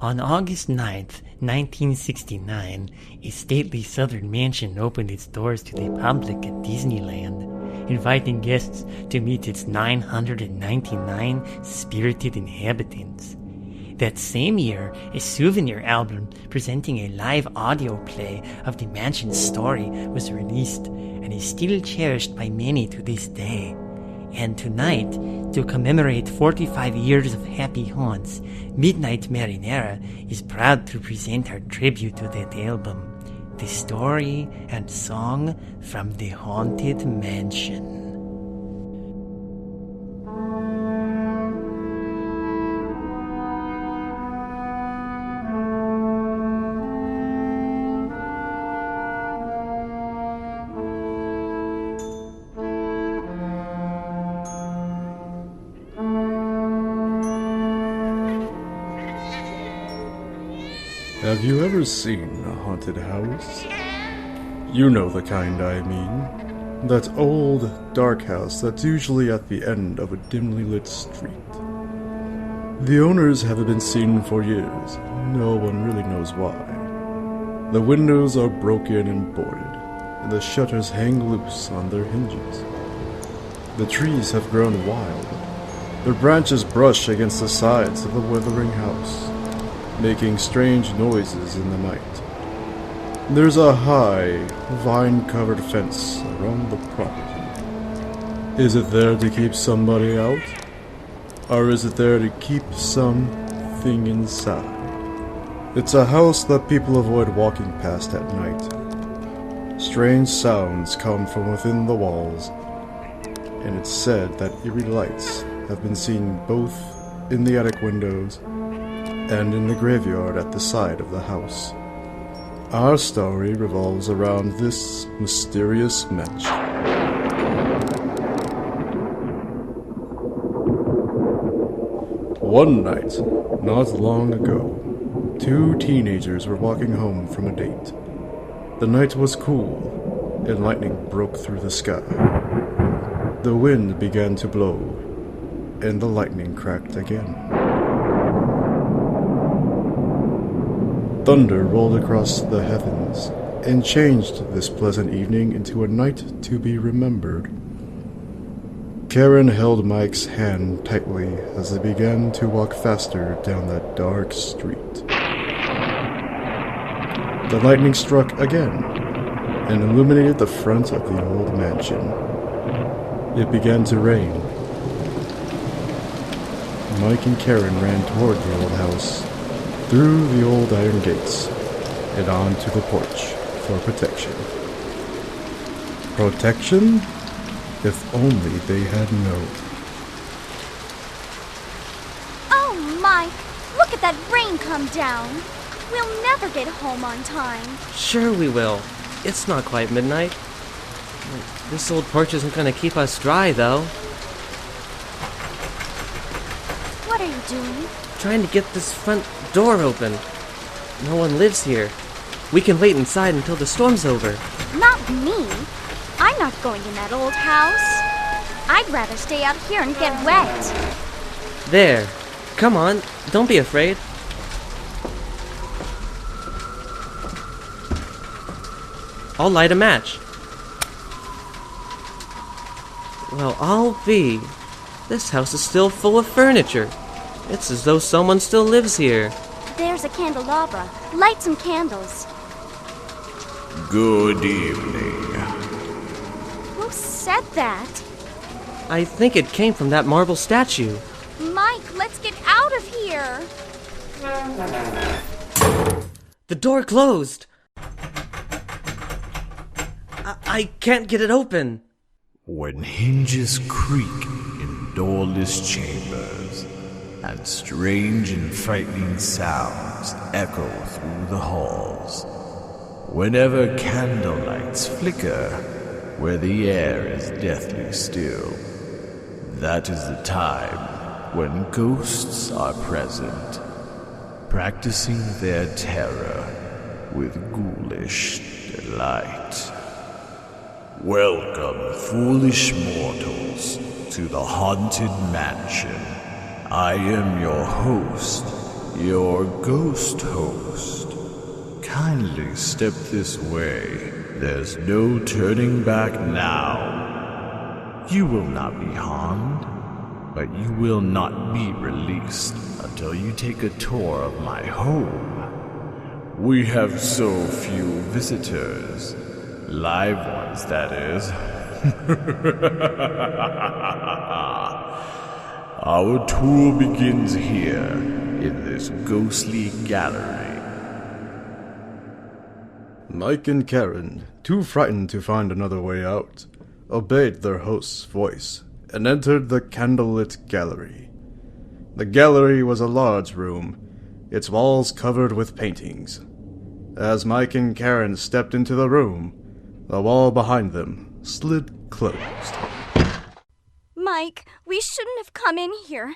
On August 9th, 1969, a stately southern mansion opened its doors to the public at Disneyland, inviting guests to meet its 999 spirited inhabitants. That same year, a souvenir album presenting a live audio play of the mansion's story was released and is still cherished by many to this day. And tonight, to commemorate 45 years of happy haunts, Midnight Marinara is proud to present our tribute to that album, the story and song from the Haunted Mansion. Have you ever seen a haunted house? You know the kind I mean. That old, dark house that's usually at the end of a dimly lit street. The owners haven't been seen for years. No one really knows why. The windows are broken and boarded, and the shutters hang loose on their hinges. The trees have grown wild. Their branches brush against the sides of the withering house, making strange noises in the night. There's a high, vine-covered fence around the property. Is it there to keep somebody out? Or is it there to keep something inside? It's a house that people avoid walking past at night. Strange sounds come from within the walls, and it's said that eerie lights have been seen both in the attic windows and in the graveyard at the side of the house. Our story revolves around this mysterious mansion. One night, not long ago, two teenagers were walking home from a date. The night was cool, and lightning broke through the sky. The wind began to blow, and the lightning cracked again. Thunder rolled across the heavens and changed this pleasant evening into a night to be remembered. Karen held Mike's hand tightly as they began to walk faster down that dark street. The lightning struck again and illuminated the front of the old mansion. It began to rain. Mike and Karen ran toward the old house, through the old iron gates, and onto the porch for protection. Protection? If only they had known. Oh, Mike! Look at that rain come down! We'll never get home on time. Sure we will. It's not quite midnight. This old porch isn't going to keep us dry, though. What are you doing? Trying to get this front door open. No one lives here. We can wait inside until the storm's over. Not me. I'm not going in that old house. I'd rather stay out here and get wet. There. Come on. Don't be afraid. I'll light a match. Well, I'll be. This house is still full of furniture. It's as though someone still lives here. There's a candelabra. Light some candles. Good evening. Who said that? I think it came from that marble statue. Mike, let's get out of here. The door closed. I can't get it open. When hinges creak in doorless chambers, and strange and frightening sounds echo through the halls, whenever candlelights flicker where the air is deathly still, that is the time when ghosts are present, practicing their terror with ghoulish delight. Welcome, foolish mortals, to the Haunted Mansion. I am your host, your ghost host. Kindly step this way. There's no turning back now. You will not be harmed, but you will not be released until you take a tour of my home. We have so few visitors. Live ones, that is. Our tour begins here, in this ghostly gallery. Mike and Karen, too frightened to find another way out, obeyed their host's voice and entered the candlelit gallery. The gallery was a large room, its walls covered with paintings. As Mike and Karen stepped into the room, the wall behind them slid closed. Mike, we shouldn't have come in here.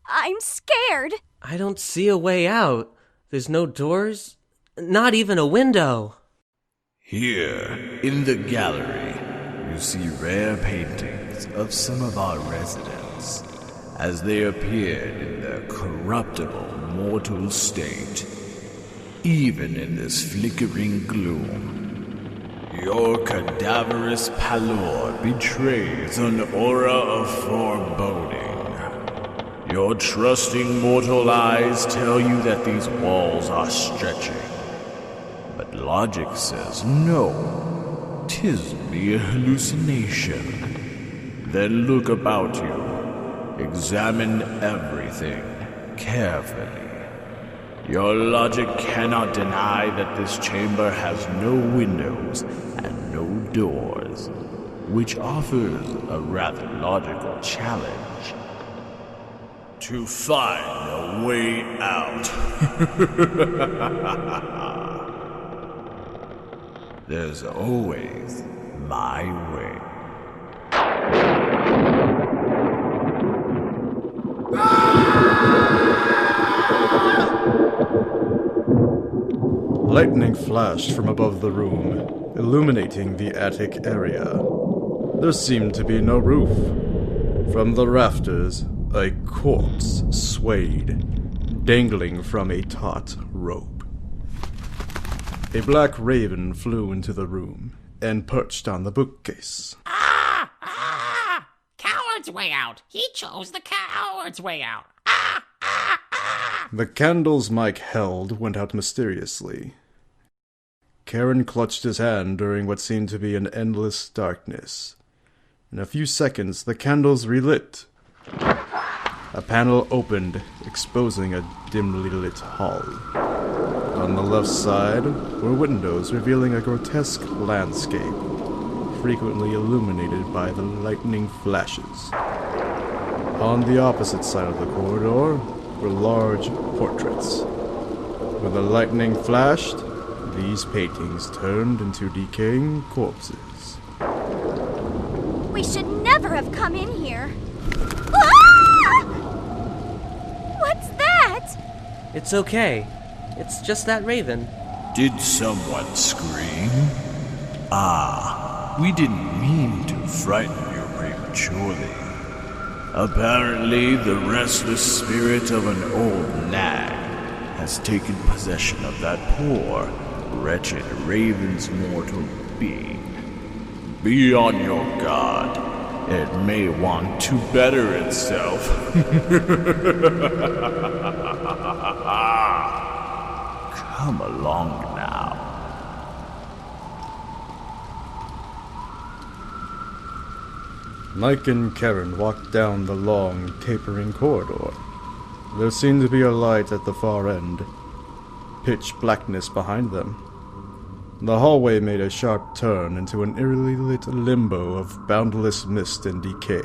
I'm scared. I don't see a way out. There's no doors, not even a window. Here, in the gallery, you see rare paintings of some of our residents, as they appeared in their corruptible mortal state. Even in this flickering gloom, your cadaverous pallor betrays an aura of foreboding. Your trusting mortal eyes tell you that these walls are stretching. But logic says no, 'tis mere hallucination. Then look about you, examine everything carefully. Your logic cannot deny that this chamber has no windows and no doors, which offers a rather logical challenge. To find a way out. There's always my way. Lightning flashed from above the room, illuminating the attic area. There seemed to be no roof. From the rafters, a corpse swayed, dangling from a taut rope. A black raven flew into the room and perched on the bookcase. Ah! Ah! Coward's way out! He chose the coward's way out! Ah! Ah! Ah! The candles Mike held went out mysteriously. Karen clutched his hand during what seemed to be an endless darkness. In a few seconds, the candles relit. A panel opened, exposing a dimly lit hall. On the left side were windows revealing a grotesque landscape, frequently illuminated by the lightning flashes. On the opposite side of the corridor were large portraits. When the lightning flashed, these paintings turned into decaying corpses. We should never have come in here. Ah! What's that? It's okay. It's just that raven. Did someone scream? Ah, we didn't mean to frighten you prematurely. Apparently, the restless spirit of an old nag has taken possession of that poor, wretched raven's mortal being. Be on your guard. It may want to better itself. Come along now. Mike and Karen walked down the long, tapering corridor. There seemed to be a light at the far end, pitch blackness behind them. The hallway made a sharp turn into an eerily lit limbo of boundless mist and decay.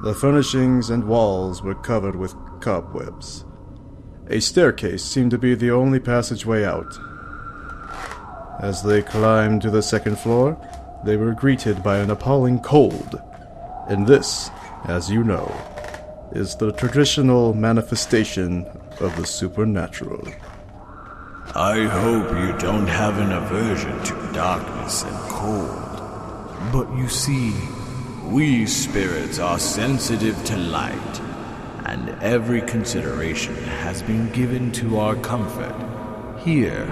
The furnishings and walls were covered with cobwebs. A staircase seemed to be the only passageway out. As they climbed to the second floor, they were greeted by an appalling cold. And this, as you know, is the traditional manifestation of the supernatural. I hope you don't have an aversion to darkness and cold. But you see, we spirits are sensitive to light, and every consideration has been given to our comfort here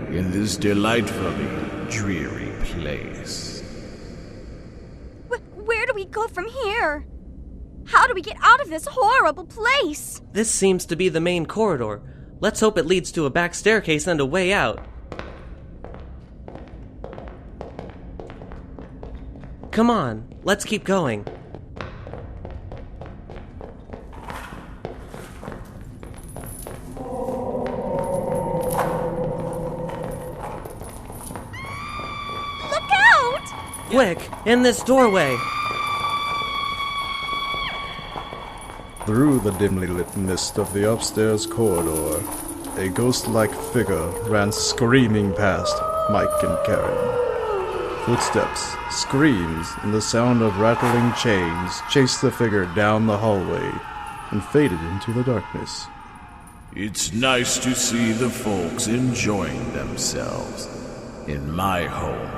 in this delightfully dreary place. Where do we go from here? How do we get out of this horrible place? This seems to be the main corridor. Let's hope it leads to a back staircase and a way out. Come on, let's keep going. Look out! Quick, in this doorway. Through the dimly lit mist of the upstairs corridor, a ghost-like figure ran screaming past Mike and Karen. Footsteps, screams, and the sound of rattling chains chased the figure down the hallway and faded into the darkness. It's nice to see the folks enjoying themselves. In my home,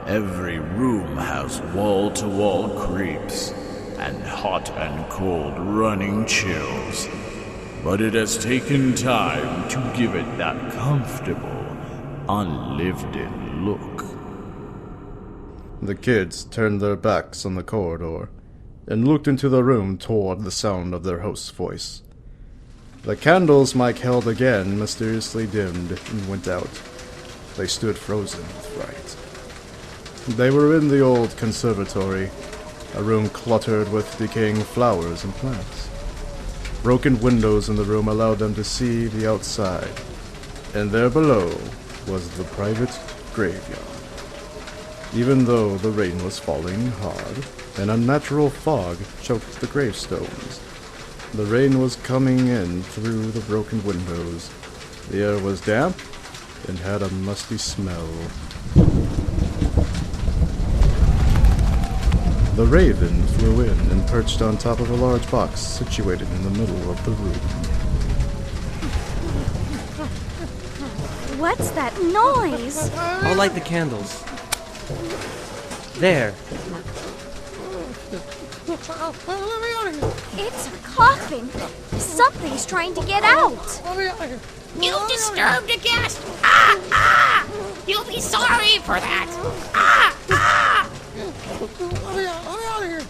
every room has wall-to-wall creeps and hot and cold running chills. But it has taken time to give it that comfortable, unlived-in look. The kids turned their backs on the corridor and looked into the room toward the sound of their host's voice. The candles Mike held again mysteriously dimmed and went out. They stood frozen with fright. They were in the old conservatory, a room cluttered with decaying flowers and plants. Broken windows in the room allowed them to see the outside, and there below was the private graveyard. Even though the rain was falling hard, an unnatural fog choked the gravestones. The rain was coming in through the broken windows. The air was damp and had a musty smell. The raven flew in and perched on top of a large box situated in the middle of the room. What's that noise? I'll light the candles. There. It's a coffin. Something's trying to get out. You disturbed a guest! Ah! Ah! You'll be sorry for that! Ah! Ah!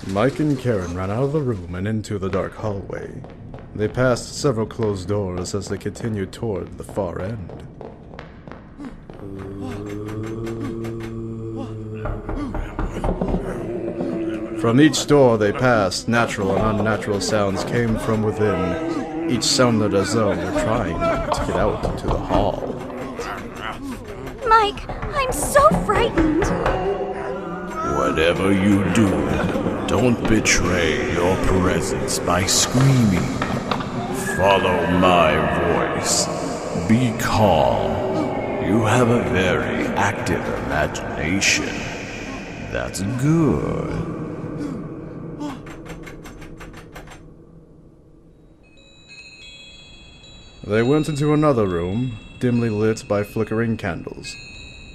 Mike and Karen ran out of the room and into the dark hallway. They passed several closed doors as they continued toward the far end. From each door they passed, natural and unnatural sounds came from within. Each sounded as though they were trying to get out into the hall. Mike, I'm so frightened. Whatever you do, don't betray your presence by screaming. Follow my voice. Be calm. You have a very active imagination. That's good. They went into another room, dimly lit by flickering candles.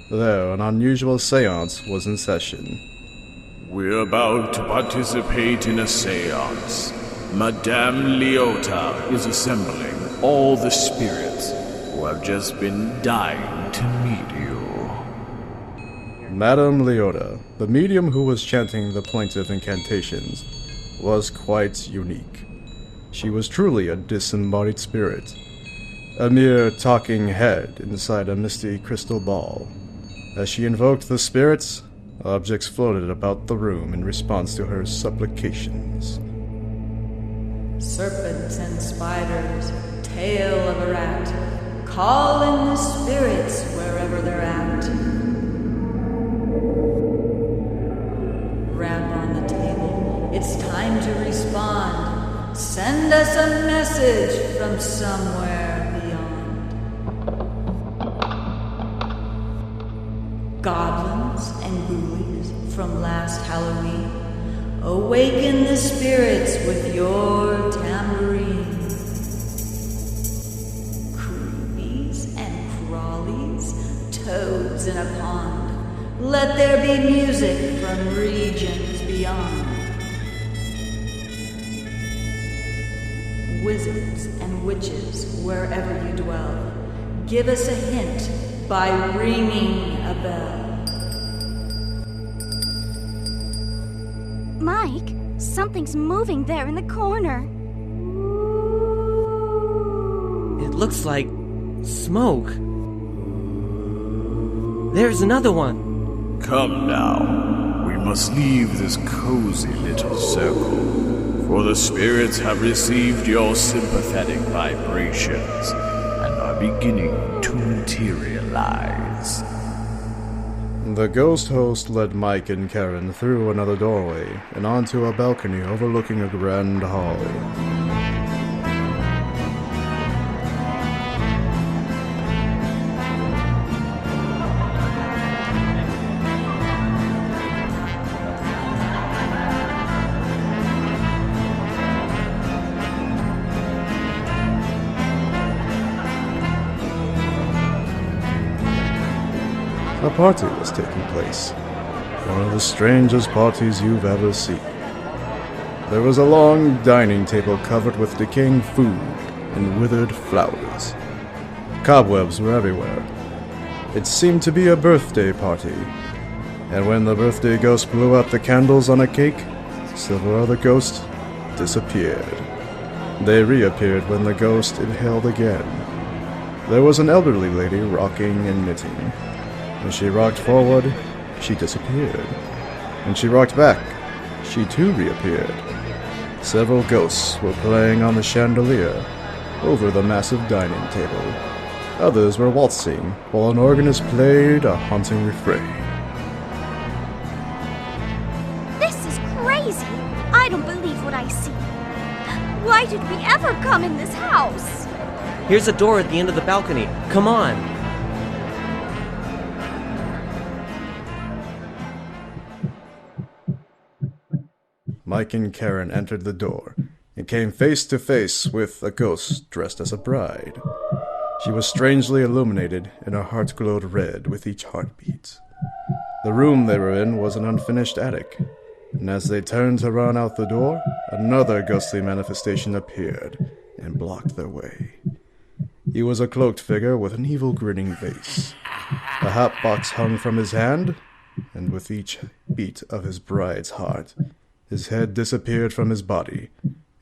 There, an unusual seance was in session. We're about to participate in a seance. Madame Leota is assembling all the spirits who have just been dying to meet you. Madame Leota, the medium who was chanting the plaintive incantations, was quite unique. She was truly a disembodied spirit, a mere talking head inside a misty crystal ball. As she invoked the spirits, objects floated about the room in response to her supplications. Serpents and spiders, tail of a rat, call in the spirits wherever they're at. Rap on the table, it's time to respond. Send us a message from somewhere beyond. Goblins and ghoulies from last Halloween, awaken the spirits with your tambourine. Creepies and crawlies, toads in a pond, let there be music from regions beyond. wizards, and witches wherever you dwell. Give us a hint by ringing a bell. Mike, something's moving there in the corner. It looks like smoke. There's another one. Come now, we must leave this cozy little circle, for the spirits have received your sympathetic vibrations and are beginning to materialize. The ghost host led Mike and Karen through another doorway and onto a balcony overlooking a grand hallway. A party was taking place. One of the strangest parties you've ever seen. There was a long dining table covered with decaying food and withered flowers. Cobwebs were everywhere. It seemed to be a birthday party. And when the birthday ghost blew out the candles on a cake, several other ghosts disappeared. They reappeared when the ghost inhaled again. There was an elderly lady rocking and knitting. When she rocked forward, she disappeared. When she rocked back, she too reappeared. Several ghosts were playing on the chandelier over the massive dining table. Others were waltzing while an organist played a haunting refrain. This is crazy. I don't believe what I see. Why did we ever come in this house? Here's a door at the end of the balcony. Come on. Mike and Karen entered the door and came face to face with a ghost dressed as a bride. She was strangely illuminated, and her heart glowed red with each heartbeat. The room they were in was an unfinished attic, and as they turned to run out the door, another ghostly manifestation appeared and blocked their way. He was a cloaked figure with an evil grinning face. A hat box hung from his hand, and with each beat of his bride's heart, his head disappeared from his body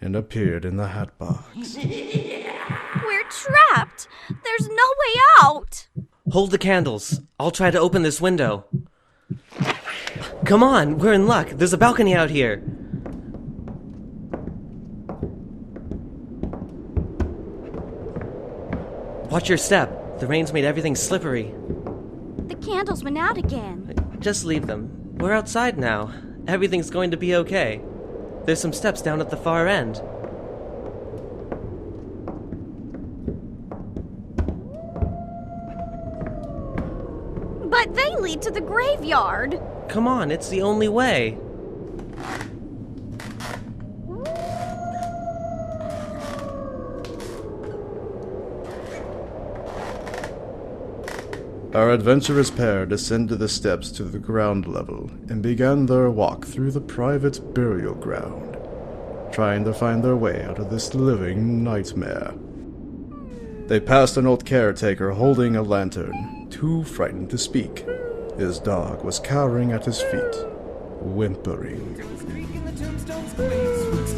and appeared in the hat box. We're trapped. There's no way out. Hold the candles. I'll try to open this window. Come on, we're in luck. There's a balcony out here. Watch your step. The rain's made everything slippery. The candles went out again. Just leave them. We're outside now. Everything's going to be okay. There's some steps down at the far end. But they lead to the graveyard. Come on, it's the only way. Our adventurous pair descended the steps to the ground level and began their walk through the private burial ground, trying to find their way out of this living nightmare. They passed an old caretaker holding a lantern, too frightened to speak. His dog was cowering at his feet, whimpering.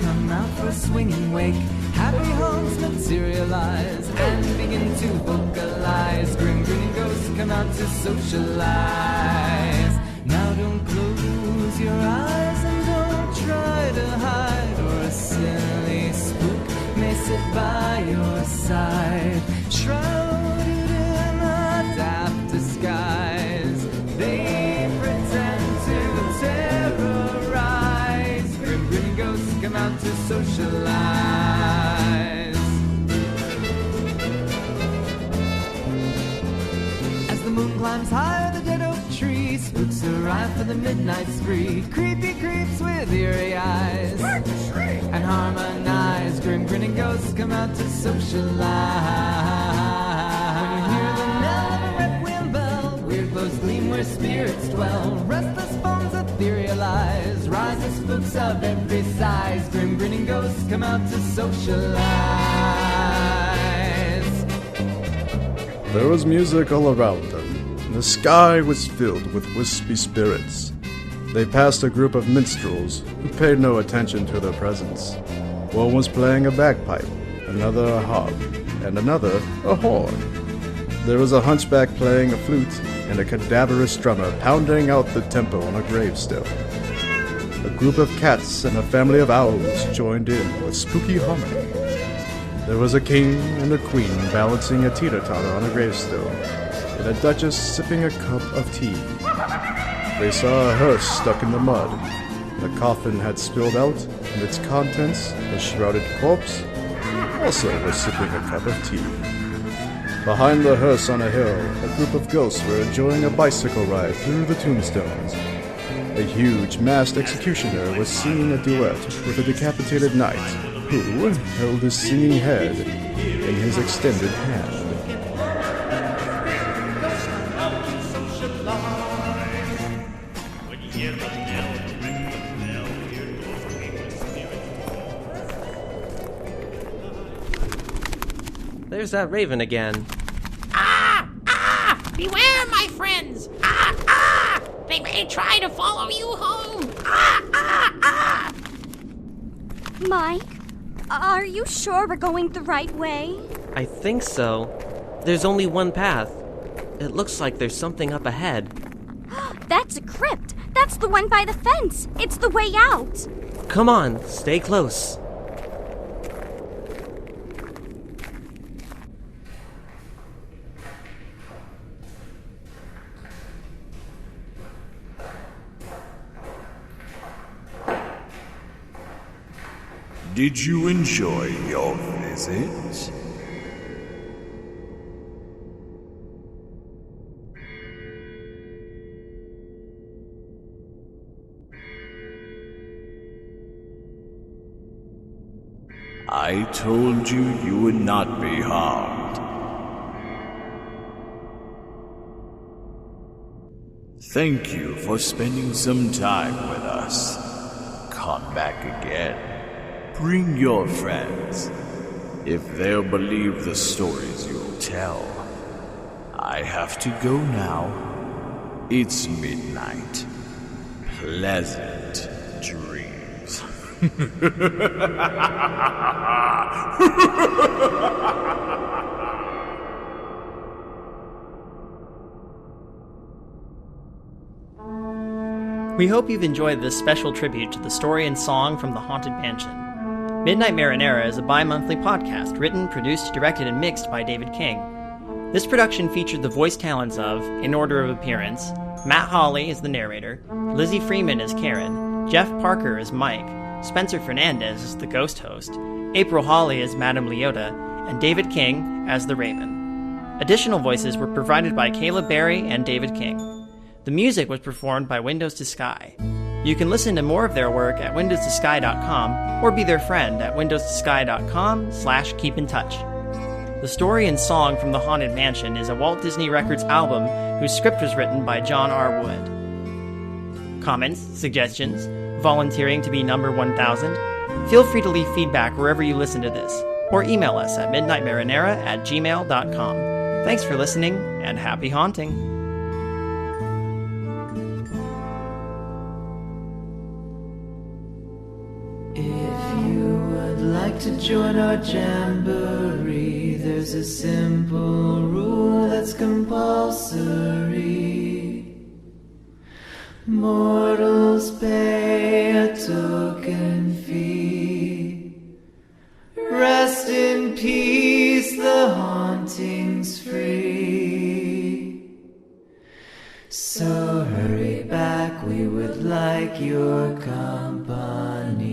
Come out for a swinging wake. Happy homes materialize and begin to vocalize. Grim grinning ghosts come out to socialize. Now don't close your eyes and don't try to hide, or a silly spook may sit by your side, shrouded in a daft disguise. They pretend to terrorize. Grim grinning ghosts come out to socialize. As the moon climbs higher the dead oak tree, spooks arrive for the midnight spree. Creepy creeps with eerie eyes and harmonize. Grim grinning ghosts come out to socialize. When you hear the knell of a requiem bell, weird glows gleam where spirits dwell. Restless bones etherealize. rise as spooks of every size. Grim grinning ghosts come out to socialize. There was music all around them. The sky was filled with wispy spirits. They passed a group of minstrels who paid no attention to their presence. One was playing a bagpipe, another a harp, and another a horn. There was a hunchback playing a flute, and a cadaverous drummer pounding out the tempo on a gravestone. A group of cats and a family of owls joined in with spooky harmony. There was a king and a queen balancing a teeter-totter on a gravestone, and a duchess sipping a cup of tea. They saw a hearse stuck in the mud. The coffin had spilled out, and its contents, a shrouded corpse, also was sipping a cup of tea. Behind the hearse on a hill, a group of ghosts were enjoying a bicycle ride through the tombstones. A huge masked executioner was singing a duet with a decapitated knight, who held his singing head in his extended hand. There's that raven again. Beware, my friends! They may try to follow you home! Mike, are you sure we're going the right way? I think so. There's only one path. It looks like there's something up ahead. That's a crypt. That's the one by the fence. It's the way out. Come on, stay close. Did you enjoy your visit? I told you you would not be harmed. Thank you for spending some time with us. Come back again. Bring your friends. If they'll believe the stories you'll tell. I have to go now. It's midnight. Pleasant dreams. We hope you've enjoyed this special tribute to the story and song from the Haunted Mansion. Midnight Marinara is a bi-monthly podcast written, produced, directed, and mixed by David King. This production featured the voice talents of, in order of appearance, Matt Hawley as the narrator, Lizzie Freeman as Karen, Jeff Parker as Mike, Spenser Fernandez as the ghost host, April Holley as Madame Leota, and David King as the Raven. Additional voices were provided by Caleb Berry and David King. The music was performed by Windows to Sky. You can listen to more of their work at windowstosky.com or be their friend at windowstosky.com/keepintouch. The story and song from the Haunted Mansion is a Walt Disney Records album whose script was written by John R. Wood. Comments, suggestions, volunteering to be number 1000? Feel free to leave feedback wherever you listen to this, or email us at midnightmarinara@gmail.com. Thanks for listening, and happy haunting! To join our jamboree, there's a simple rule that's compulsory. Mortals pay a token fee. Rest in peace, the haunting's free. So hurry back, we would like your company.